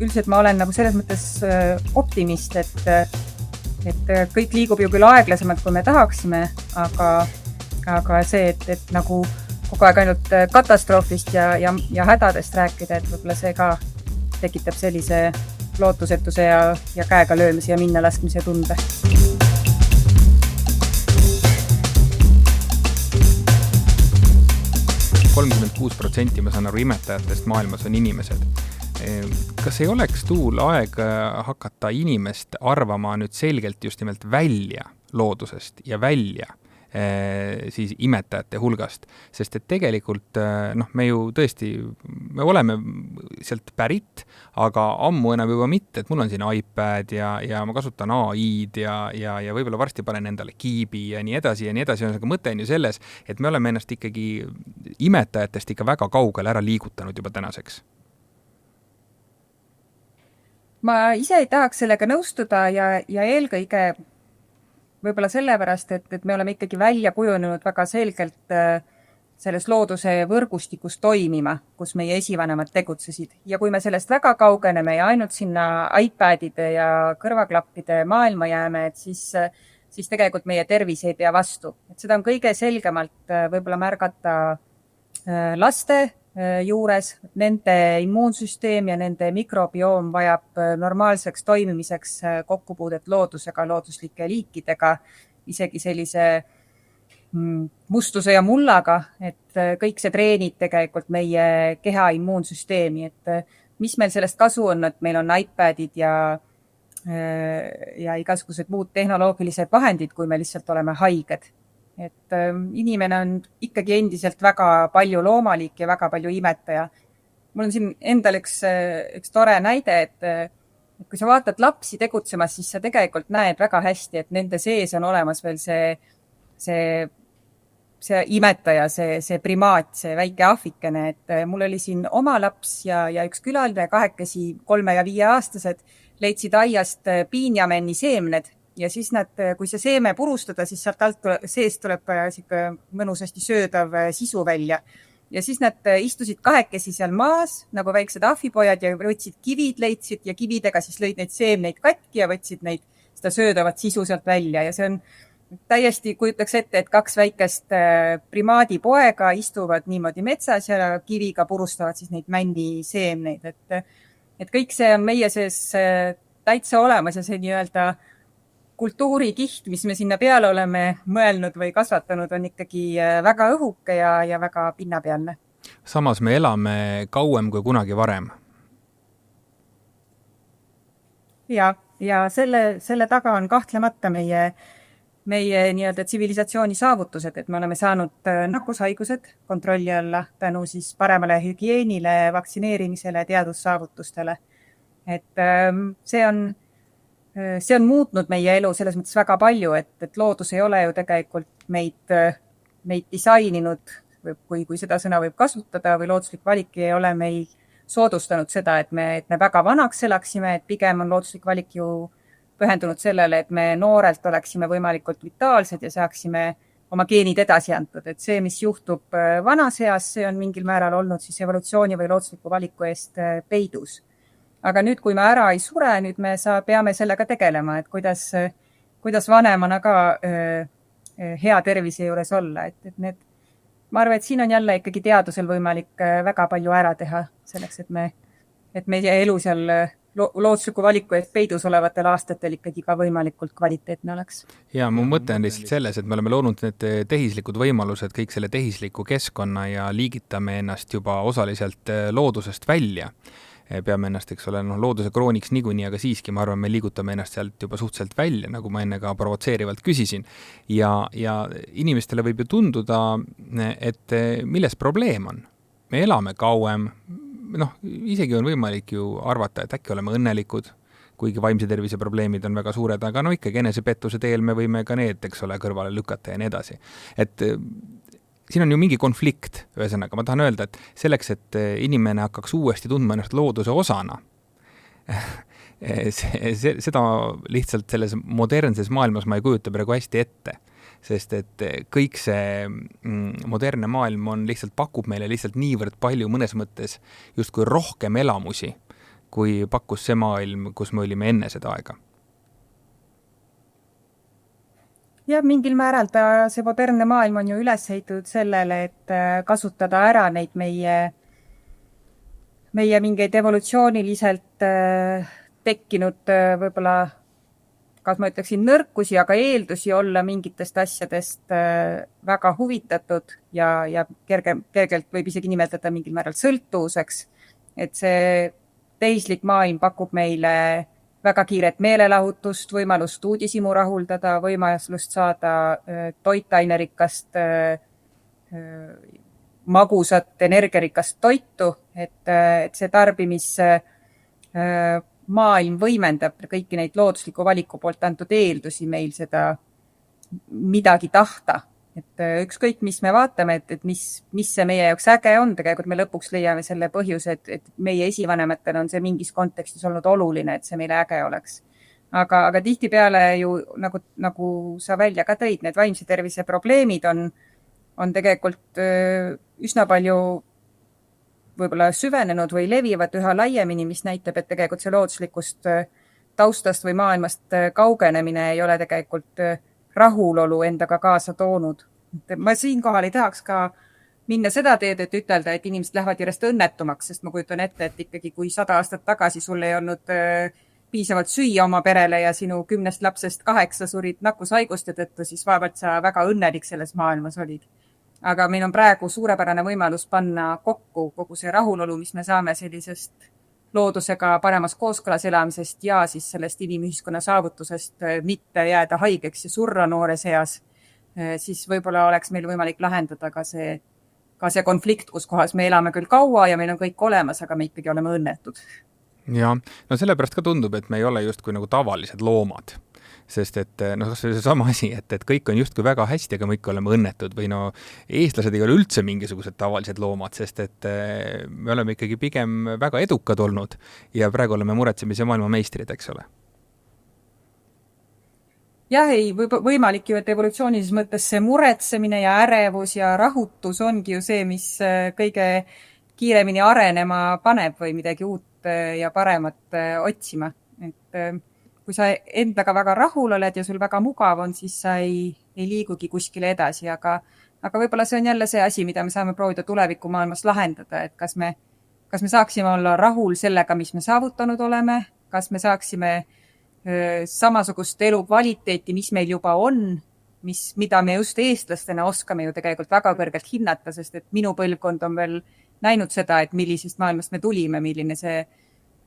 üldiselt ma olen nagu selles mõttes optimist, et kõik liigub ju küll aeglasemalt, kui me tahaksime, aga see, et nagu kogu aeg ainult katastroofist ja hädadest rääkida, et võib-olla see ka tekitab sellise lootusetuse ja käega löömise ja minna laskmise tunde. 36% ma saan aru imetajatest maailmas on inimesed. Kas ei oleks tuul aeg hakata inimest arvama nüüd selgelt just nimelt välja loodusest ja välja siis imetajate hulgast, sest et tegelikult me ju tõesti, me oleme sealt pärit, aga ammu enam juba mitte, et mul on siin iPad ja ma kasutan AI-d ja võib-olla varsti panen endale kiibi ja nii edasi, mõte on ju selles, et me oleme ennast ikkagi imetajatest ikka väga kaugele ära liigutanud juba tänaseks. Ma ise ei tahaks sellega nõustuda ja eelkõige võib-olla sellepärast, et me oleme ikkagi välja kujunenud väga selgelt selles looduse võrgustikus toimima, kus meie esivanemad tegutsesid. Ja kui me sellest väga kaugeneme ja ainult sinna iPadide ja kõrvaklappide maailma jääme, et siis tegelikult meie tervis ei pea vastu. Et seda on kõige selgemalt võib-olla märgata laste juures, nende immuunsüsteem ja nende mikrobioom vajab normaalseks toimimiseks kokkupuudet loodusega, looduslike liikidega, isegi sellise mustuse ja mullaga, et kõik see treenib tegelikult meie keha immuunsüsteemi, et mis meil sellest kasu on, et meil on iPadid ja igasugused muud tehnoloogilised vahendid, kui me lihtsalt oleme haiged. Et inimene on ikkagi endiselt väga palju loomalik ja väga palju imetaja. Mul on siin endal üks tore näide, et kui sa vaatad lapsi tegutsemas, siis sa tegelikult näed väga hästi, et nende sees on olemas veel see imetaja, see primaat, see väike ahvikene, et mul oli siin oma laps ja üks külaline, kahekesi 3- ja 5-aastased leidsid aiast piinjamenni seemned. Ja siis nad, kui see seeme purustada, siis sealt alt seest tuleb mõnusasti söödav sisu välja. Ja siis nad istusid kahekesi seal maas, nagu väiksed ahvipojad ja võtsid kivid, leidsid ja kividega siis lõid neid seemneid katki ja võtsid seda söödavat sisu sealt välja. Ja see on täiesti, kujutaks ette, et 2 väikest primaadi poega istuvad niimoodi metsas ja kiviga purustavad siis neid männi seemneid. Et kõik see on meie sees täitsa olemas ja see nii-öelda kultuurikiht, mis me sinna peale oleme mõelnud või kasvatanud, on ikkagi väga õhuke ja väga pinnapealne. Samas me elame kauem kui kunagi varem. Ja selle taga on kahtlemata meie nii-öelda tsivilisatsiooni saavutused, et me oleme saanud nakkushaigused kontrolli alla tänu siis paremale hügieenile, vaktsineerimisele, teadussaavutustele. Et see on muutnud meie elu selles mõttes väga palju, et loodus ei ole ju tegelikult meid disaininud, kui seda sõna võib kasutada, või looduslik valik ei ole meil soodustanud seda, et me väga vanaks elaksime, et pigem on looduslik valik ju pühendunud sellele, et me noorelt oleksime võimalikult vitaalsed ja saaksime oma geenid edasi antud. Et see, mis juhtub vanas eas, see on mingil määral olnud siis evolutsiooni või loodusliku valiku eest peidus. Aga nüüd, kui me ära ei sure, nüüd me peame sellega tegelema, et kuidas vanemana ka hea tervise juures olla. Ma arvan, et siin on jälle ikkagi teadusel võimalik väga palju ära teha selleks, et meie elu seal loodusliku valiku eest peidus olevatel aastatel ikkagi ka võimalikult kvaliteetne oleks. Ja mu mõte on lihtsalt selles, et me oleme loonud need tehislikud võimalused, kõik selle tehisliku keskkonna ja liigitame ennast juba osaliselt loodusest välja. Peame ennast, eks ole, looduse krooniks niikuinii, aga siiski ma arvan, me liigutame ennast sealt juba suhteliselt välja, nagu ma enne ka provotseerivalt küsisin. Ja inimestele võib ju tunduda, et milles probleem on. Me elame kauem, isegi on võimalik ju arvata, et äkki oleme õnnelikud, kuigi vaimse tervise probleemid on väga suured, aga ikkagi enesepettuse teel me võime ka need, eks ole, kõrvale lükata ja nii edasi. Et siin on ju mingi konflikt, ühesõnaga. Ma tahan öelda, et selleks, et inimene hakkaks uuesti tundma ennast looduse osana, seda lihtsalt selles modernses maailmas ma ei kujuta praegu hästi ette, sest et kõik see modernne maailm pakub meile lihtsalt niivõrd palju mõnes mõttes justkui rohkem elamusi, kui pakkus see maailm, kus me olime enne seda aega. Ja mingil määral see modernne maailm on ju üles ehitatud sellele, et kasutada ära neid meie mingeid evolutsiooniliselt tekkinud võib-olla, kas ma ütleksin nõrkusi, aga eeldusi olla mingitest asjadest väga huvitatud ja kergelt võib isegi nimetada mingil määral sõltuvuseks. Et see tehislik maailm pakub meile väga kiiret meelelahutust, võimalust uudishimu rahuldada, võimalust saada toitainerikast, magusat, energiarikast toitu, et see tarbimismaailm võimendab kõiki neid loodusliku valiku poolt antud eeldusi meil seda midagi tahta. Et ükskõik, mis me vaatame, et mis see meie jaoks äge on, tegelikult me lõpuks leiame selle põhjuse, et meie esivanematele on see mingis kontekstis olnud oluline, et see meile äge oleks. Aga tihtipeale ju, nagu sa välja ka tõid, need vaimse tervise probleemid on tegelikult üsna palju võib-olla süvenenud või levivad üha laiemini, mis näitab, et tegelikult see looduslikust taustast või maailmast kaugenemine ei ole tegelikult rahulolu endaga kaasa toonud. Ma siinkohal ei tahaks ka minna seda teed, et ütelda, et inimesed lähevad järjest õnnetumaks, sest ma kujutan ette, et ikkagi kui 100 aastat tagasi sul ei olnud piisavalt süüa oma perele ja sinu 10 lapsest 8 surid nakkushaiguste tõttu, siis vaevalt sa väga õnnelik selles maailmas olid. Aga meil on praegu suurepärane võimalus panna kokku kogu see rahulolu, mis me saame sellisest loodusega paremas kooskõlas elamisest ja siis sellest inimühiskonna saavutusest mitte jääda haigeks ja surra noores eas, siis võib-olla oleks meil võimalik lahendada ka see konflikt, kus kohas me elame küll kaua ja meil on kõik olemas, aga me ikkagi oleme õnnetud. Ja, no sellepärast ka tundub, et me ei ole justkui nagu tavalised loomad. Sest et see sama asi, et kõik on justkui väga hästi, aga me ikka oleme õnnetud või eestlased ei ole üldse mingisugused tavalised loomad, sest et me oleme ikkagi pigem väga edukad olnud ja praegu oleme muretsemise maailma meistrid, eks ole. Jah, ei, võimalik ju, et evolutsioonilises mõttes see muretsemine ja ärevus ja rahutus ongi ju see, mis kõige kiiremini arenema paneb või midagi uut ja paremat otsima. Et kui sa endaga väga rahul oled ja sul väga mugav on, siis sa ei liigugi kuskile edasi, aga võib-olla see on jälle see asi, mida me saame proovida tulevikumaailmas lahendada, et kas me saaksime olla rahul sellega, mis me saavutanud oleme, kas me saaksime samasugust elukvaliteeti, mis meil juba on, mida me just eestlastena oskame ju tegelikult väga kõrgelt hinnata, sest et minu põlvkond on veel näinud seda, et millisest maailmast me tulime, milline see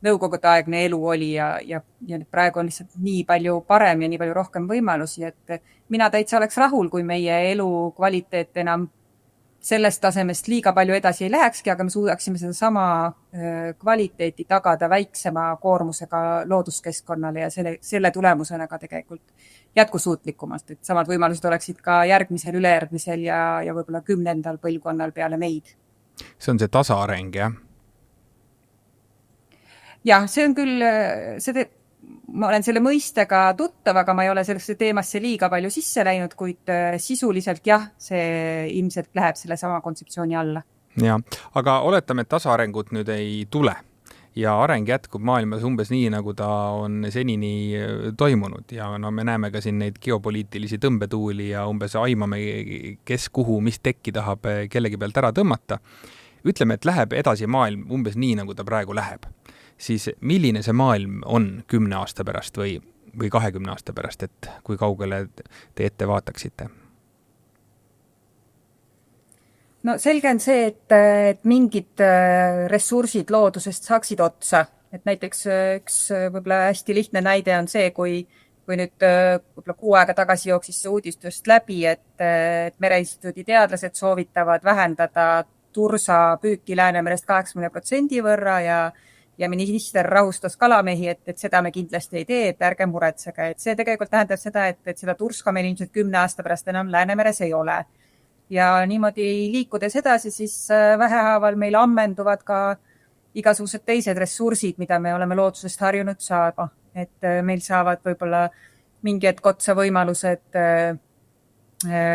nõukogudeaegne elu oli ja praegu on lihtsalt nii palju parem ja nii palju rohkem võimalusi, et mina täitsa oleks rahul, kui meie elu kvaliteet enam sellest tasemest liiga palju edasi ei lähekski, aga me suudaksime seda sama kvaliteeti tagada väiksema koormusega looduskeskkonnale ja selle tulemusena ka tegelikult jätkusuutlikumalt, et samad võimalused oleksid ka järgmisel, ülejärgmisel ja võib-olla 10. põlvkonnal peale meid. See on see tasaareng, jah? Jah, see on küll, ma olen selle mõistega tuttav, aga ma ei ole sellesse teemasse liiga palju sisse läinud, kuid sisuliselt jah, see ilmselt läheb selle sama kontseptsiooni alla. Ja, aga oletame, et tasaarengut nüüd ei tule ja areng jätkub maailmas umbes nii, nagu ta on senini toimunud ja me näeme ka siin neid geopoliitilisi tõmbetuuli ja umbes aimame, kes kuhu, mis tekki tahab kellegi pealt ära tõmmata. Ütleme, et läheb edasi maailm umbes nii, nagu ta praegu läheb. Siis milline see maailm on 10 aasta pärast või 20 aasta pärast, et kui kaugele te ette vaataksite? No selge on see, et mingid ressursid loodusest saaksid otsa. Et näiteks üks võib-olla hästi lihtne näide on see, kui nüüd võib-olla 6 aega tagasi jooksis see uudistust läbi, et Mereinstituudi teadlased soovitavad vähendada tursa püüki Läänemerest 80% võrra ja minister rahustas kalamehi, et seda me kindlasti ei tee, et ärge muretsege. Et see tegelikult tähendab seda, et seda turska meil ilmselt 10 aasta pärast enam Läänemeres ei ole. Ja niimoodi liikudes edasi, siis vähehaaval meil ammenduvad ka igasugused teised ressursid, mida me oleme loodusest harjunud saama. Et meil saavad võib-olla mingi hetk otsa võimalused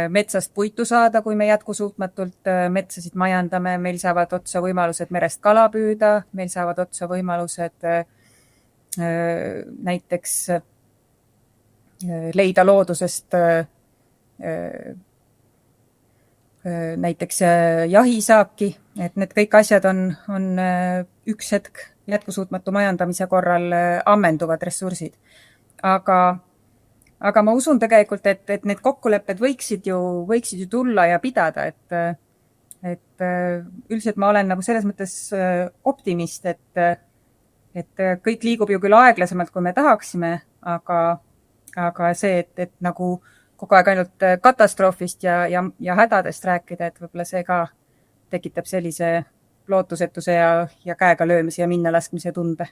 metsast puitu saada, kui me jätkusuutmatult metsasid majandame, meil saavad otsa võimalused merest kala püüda, meil saavad otsa võimalused näiteks leida loodusest näiteks jahisaaki, et need kõik asjad on üks hetk jätkusuutmatu majandamise korral ammenduvad ressursid. Aga ma usun tegelikult, et need kokkulepped võiksid ju tulla ja pidada, et üldiselt ma olen nagu selles mõttes optimist, et kõik liigub ju küll aeglasemalt, kui me tahaksime, aga see, et nagu kogu aeg ainult katastroofist ja hädadest rääkida, et võib-olla see ka tekitab sellise lootusetuse ja käega löömise ja minnalaskmise tunde.